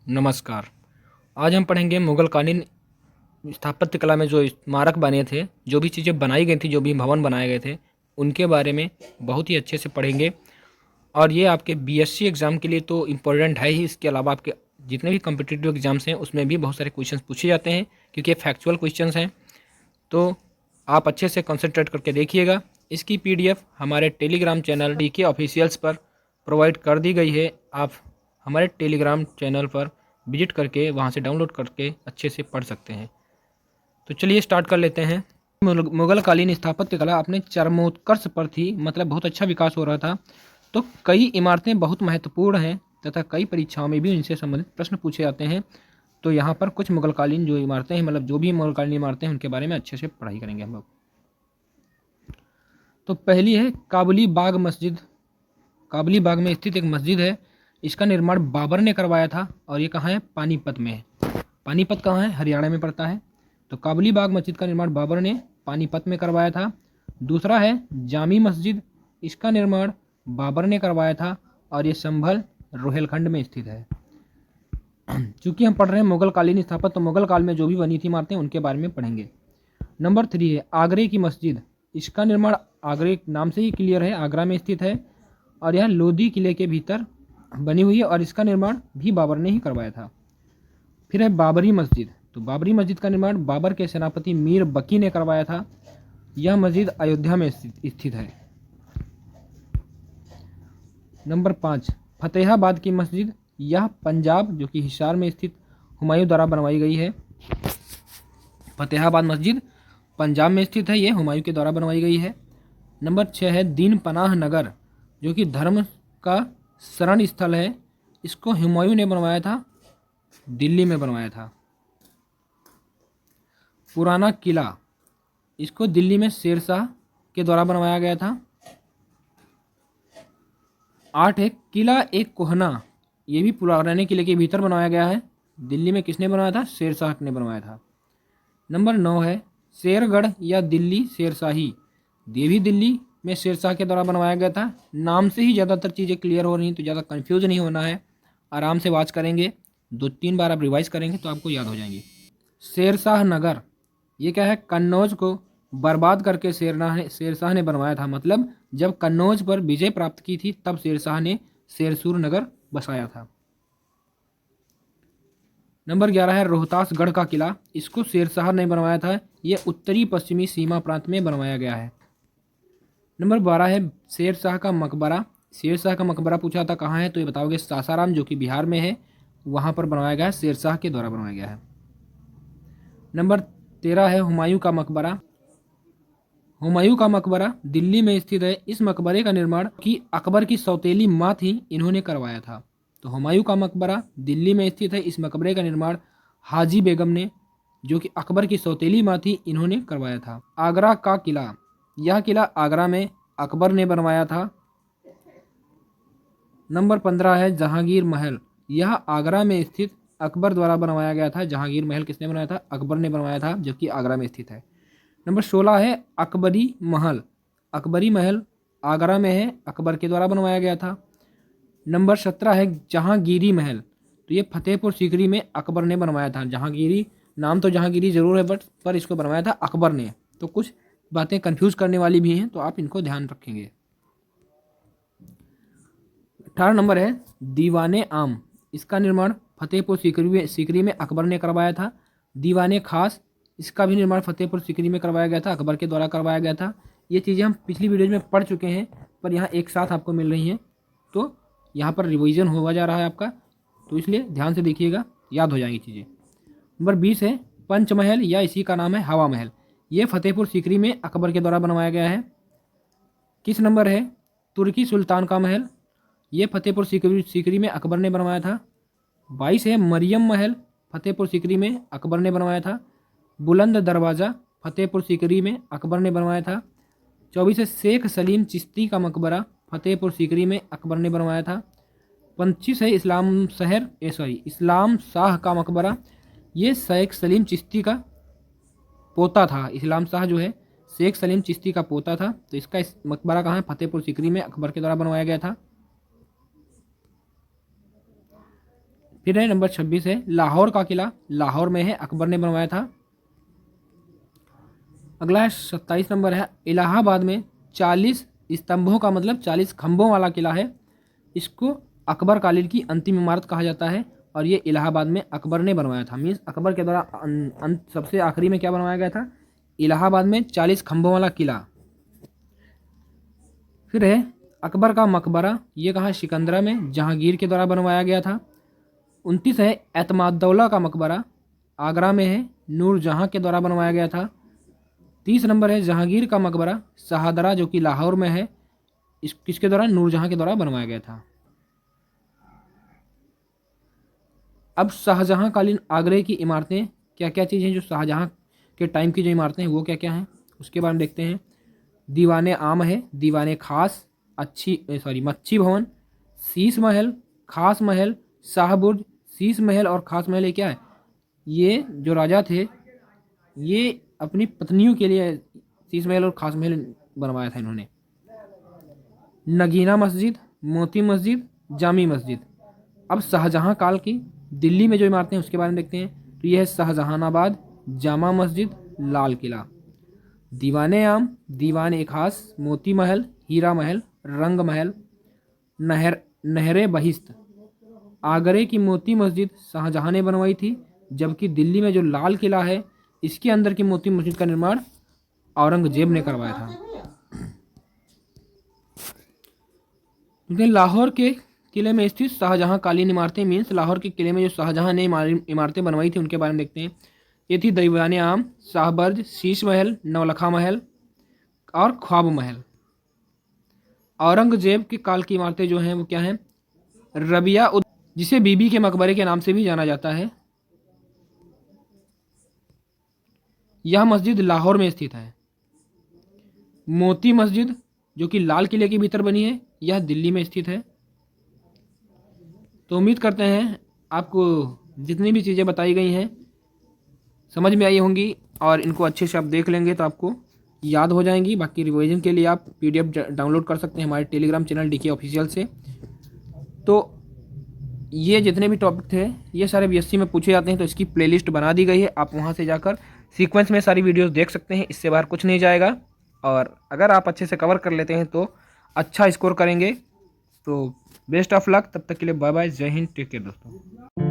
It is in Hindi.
नमस्कार। आज हम पढ़ेंगे मुगल कालीन स्थापत्य कला में जो स्मारक बने थे, जो भी चीज़ें बनाई गई थी, जो भी भवन बनाए गए थे, उनके बारे में बहुत ही अच्छे से पढ़ेंगे। और ये आपके बीएससी एग्ज़ाम के लिए तो इम्पोर्टेंट है ही, इसके अलावा आपके जितने भी कॉम्पिटिटिव एग्ज़ाम्स हैं उसमें भी बहुत सारे क्वेश्चंस पूछे जाते हैं, क्योंकि ये फैक्चुअल क्वेश्चंस हैं। तो आप अच्छे से कंसंट्रेट करके देखिएगा। इसकी पीडीएफ हमारे टेलीग्राम चैनल डी के ऑफिशियल्स पर प्रोवाइड कर दी गई है। आप हमारे टेलीग्राम चैनल पर विजिट करके वहाँ से डाउनलोड करके अच्छे से पढ़ सकते हैं। तो चलिए स्टार्ट कर लेते हैं। मुगल कालीन स्थापत्य कला अपने चरमोत्कर्ष पर थी, मतलब बहुत अच्छा विकास हो रहा था। तो कई इमारतें बहुत महत्वपूर्ण हैं तथा कई परीक्षाओं में भी इनसे संबंधित प्रश्न पूछे जाते हैं। तो यहाँ पर कुछ मुगलकालीन जो इमारतें हैं, मतलब जो भी मुगलकालीन इमारतें हैं, उनके बारे में अच्छे से पढ़ाई करेंगे हम लोग। तो पहली है काबुली बाग मस्जिद। काबुली बाग में स्थित एक मस्जिद है। इसका निर्माण बाबर ने करवाया था और ये कहाँ है? पानीपत में है। पानीपत कहाँ है? हरियाणा में पड़ता है। तो काबुली बाग मस्जिद का निर्माण बाबर ने पानीपत में करवाया था। दूसरा है जामी मस्जिद। इसका निर्माण बाबर ने करवाया था और ये संभल रोहेलखंड में स्थित है। चूंकि हम पढ़ रहे हैं मुगल कालीन स्थापत्य, तो मुगल काल में जो भी बनी थी इमारतें उनके बारे में पढ़ेंगे। नंबर 3 है आगरे की मस्जिद। इसका निर्माण आगरे नाम से ही क्लियर है, आगरा में स्थित है और यह लोधी किले के भीतर बनी हुई है और इसका निर्माण भी बाबर ने ही करवाया था। फिर है बाबरी मस्जिद। तो बाबरी मस्जिद का निर्माण बाबर के सेनापति मीर बकी ने करवाया था। यह मस्जिद अयोध्या में स्थित है। नंबर 5 फतेहाबाद की मस्जिद। यह पंजाब जो कि हिसार में स्थित हुमायूं द्वारा बनवाई गई है। फतेहाबाद मस्जिद पंजाब में स्थित है, ये हुमायूं के द्वारा बनवाई गई है। नंबर 6 है दीन पनाह नगर, जो कि धर्म का शरण स्थल है। इसको हुमायूं ने बनवाया था, दिल्ली में बनवाया था। पुराना किला, इसको दिल्ली में शेरशाह के द्वारा बनवाया गया था। 8 है किला एक कोहना। ये भी पुराने किले के भीतर बनवाया गया है। दिल्ली में किसने बनवाया था? शेरशाह ने बनवाया था। नंबर 9 है शेरगढ़ या दिल्ली शेरशाही। ये भी दिल्ली में शेरशाह के द्वारा बनवाया गया था। नाम से ही ज़्यादातर चीज़ें क्लियर हो रही हैं, तो ज़्यादा कंफ्यूज नहीं होना है। आराम से वाच करेंगे, 2-3 बार आप रिवाइज करेंगे तो आपको याद हो जाएंगी। शेरशाह नगर, ये क्या है? कन्नौज को बर्बाद करके शेरशाह ने बनवाया था। मतलब जब कन्नौज पर विजय प्राप्त की थी तब शेरशाह ने शेरसूर नगर बसाया था। नंबर 11 है रोहतासगढ़ का किला। इसको शेरशाह ने बनवाया था। ये उत्तरी पश्चिमी सीमा प्रांत में बनवाया गया है। नंबर 12 है शेरशाह का मकबरा। शेरशाह का मकबरा पूछा था कहाँ है, तो ये बताओगे सासाराम जो कि बिहार में है, वहाँ पर बनवाया गया है, शेरशाह के द्वारा बनवाया गया है। नंबर 13 है हुमायूं का मकबरा। हुमायूं का मकबरा दिल्ली में स्थित है। इस मकबरे का निर्माण की अकबर की सौतेली माँ थी, इन्होंने करवाया था। तो हुमायूं का मकबरा दिल्ली में स्थित है। इस मकबरे का निर्माण हाजी बेगम ने, जो कि अकबर की सौतेली माँ थी, इन्होंने करवाया था। आगरा का किला, यह किला आगरा में अकबर ने बनवाया था। नंबर 15 है जहांगीर महल। यह आगरा में स्थित अकबर द्वारा बनवाया गया था। जहांगीर महल किसने बनाया था? अकबर ने बनवाया था, जो कि आगरा में स्थित है। नंबर 16 है अकबरी महल। अकबरी महल आगरा में है, अकबर के द्वारा बनवाया गया था। नंबर 17 है जहांगीरी महल। तो ये फतेहपुर सीकरी में अकबर ने बनवाया था। जहांगीरी नाम तो जहांगीरी जरूर है, बट पर इसको बनवाया था अकबर ने। तो कुछ बातें कंफ्यूज करने वाली भी हैं, तो आप इनको ध्यान रखेंगे। 18 नंबर है दीवाने आम। इसका निर्माण फतेहपुर सीकरी में अकबर ने करवाया था। दीवाने खास, इसका भी निर्माण फतेहपुर सीकरी में करवाया गया था, अकबर के द्वारा करवाया गया था। ये चीज़ें हम पिछली वीडियो में पढ़ चुके हैं, पर यहाँ एक साथ आपको मिल रही हैं, तो यहाँ पर रिवीजन हुआ जा रहा है आपका, तो इसलिए ध्यान से देखिएगा, याद हो जाएंगी चीज़ें। नंबर 20 है पंचमहल, या इसी का नाम है हवा महल। ये फतेहपुर सीकरी में अकबर के द्वारा बनवाया गया है। किस नंबर है तुर्की सुल्तान का महल। ये फतेहपुर सीकरी में अकबर ने बनवाया था। 22 है मरियम महल, फतेहपुर सीकरी में अकबर ने बनवाया था। बुलंद दरवाज़ा फतेहपुर सीकरी में अकबर ने बनवाया था। 24 है शेख सलीम चिश्ती का मकबरा, फतेहपुर सीकरी में अकबर ने बनवाया था। 25 है इस्लाम शाह का मकबरा। ये शेख सलीम चिश्ती का पोता था। इस्लाम शाह जो है शेख सलीम चिश्ती का पोता था। तो इसका मकबरा कहाँ है? फतेहपुर सीकरी में अकबर के द्वारा बनवाया गया था। फिर है नंबर 26 है लाहौर का किला, लाहौर में है, अकबर ने बनवाया था। अगला है 27 नंबर है इलाहाबाद में 40 स्तंभों का मतलब 40 खंभों वाला किला है। इसको अकबर कालीन की अंतिम इमारत कहा जाता है और ये इलाहाबाद में अकबर ने बनवाया था। मीन्स अकबर के द्वारा सबसे आखिरी में क्या बनवाया गया था, इलाहाबाद में 40 खंभों वाला किला। फिर है अकबर का मकबरा, ये कहाँ, सिकंदरा में, जहांगीर के द्वारा बनवाया गया था। 29 है एतमादुद्दौला का मकबरा, आगरा में है, नूरजहां के द्वारा बनवाया गया था। 30 नंबर है जहांगीर का मकबरा शाहदरा, जो कि लाहौर में है, किसके द्वारा, नूरजहां के द्वारा बनवाया गया था। अब शाहजहां कालीन आगरे की इमारतें क्या क्या चीज़ें जो शाहजहां के टाइम की जो इमारतें हैं वो क्या क्या हैं उसके बारे में देखते हैं। दीवाने आम है, दीवाने खास, मच्छी भवन, शीश महल, खास महल, शाहबुर्ज। शीश महल और खास महल ये क्या है, ये जो राजा थे ये अपनी पत्नियों के लिए शीश महल और खास महल बनवाया था इन्होंने। नगीना मस्जिद, मोती मस्जिद, जामी मस्जिद। अब शाहजहां काल की दिल्ली में जो इमारतें हैं उसके बारे में देखते हैं। तो यह है शाहजहानाबाद, जामा मस्जिद, लाल किला। दीवाने आम, दीवाने खास, मोती महल, हीरा महल, रंग महल, नहरे बहिश्त। आगरे की मोती मस्जिद शाहजहां ने बनवाई थी, जबकि दिल्ली में जो लाल किला है इसके अंदर की मोती मस्जिद का निर्माण औरंगजेब ने करवाया था। लाहौर के किले में स्थित शाहजहां कालीन इमारतें, मीन्स लाहौर के किले में जो शाहजहां ने इमारतें बनवाई थी उनके बारे में देखते हैं। ये थी दीवाने आम, शाहबर्ज, शीश महल, नौलखा महल और ख्वाब महल। औरंगजेब के काल की इमारतें जो हैं वो क्या हैं, रबिया जिसे बीबी के मकबरे के नाम से भी जाना जाता है। यह मस्जिद लाहौर में स्थित है। मोती मस्जिद जो कि लाल किले के भीतर बनी है, यह दिल्ली में स्थित है। तो उम्मीद करते हैं आपको जितनी भी चीज़ें बताई गई हैं समझ में आई होंगी और इनको अच्छे से आप देख लेंगे तो आपको याद हो जाएंगी। बाकी रिवीजन के लिए आप PDF डाउनलोड कर सकते हैं हमारे टेलीग्राम चैनल DK ऑफिशियल से। तो ये जितने भी टॉपिक थे ये सारे BSc में पूछे जाते हैं, तो इसकी प्लेलिस्ट बना दी गई है, आप वहाँ से जाकर सीक्वेंस में सारी वीडियोस देख सकते हैं, इससे बाहर कुछ नहीं जाएगा। और अगर आप अच्छे से कवर कर लेते हैं तो अच्छा स्कोर करेंगे। तो बेस्ट ऑफ लक, तब तक के लिए बाय बाय, जय हिंद, टेक केयर दोस्तों।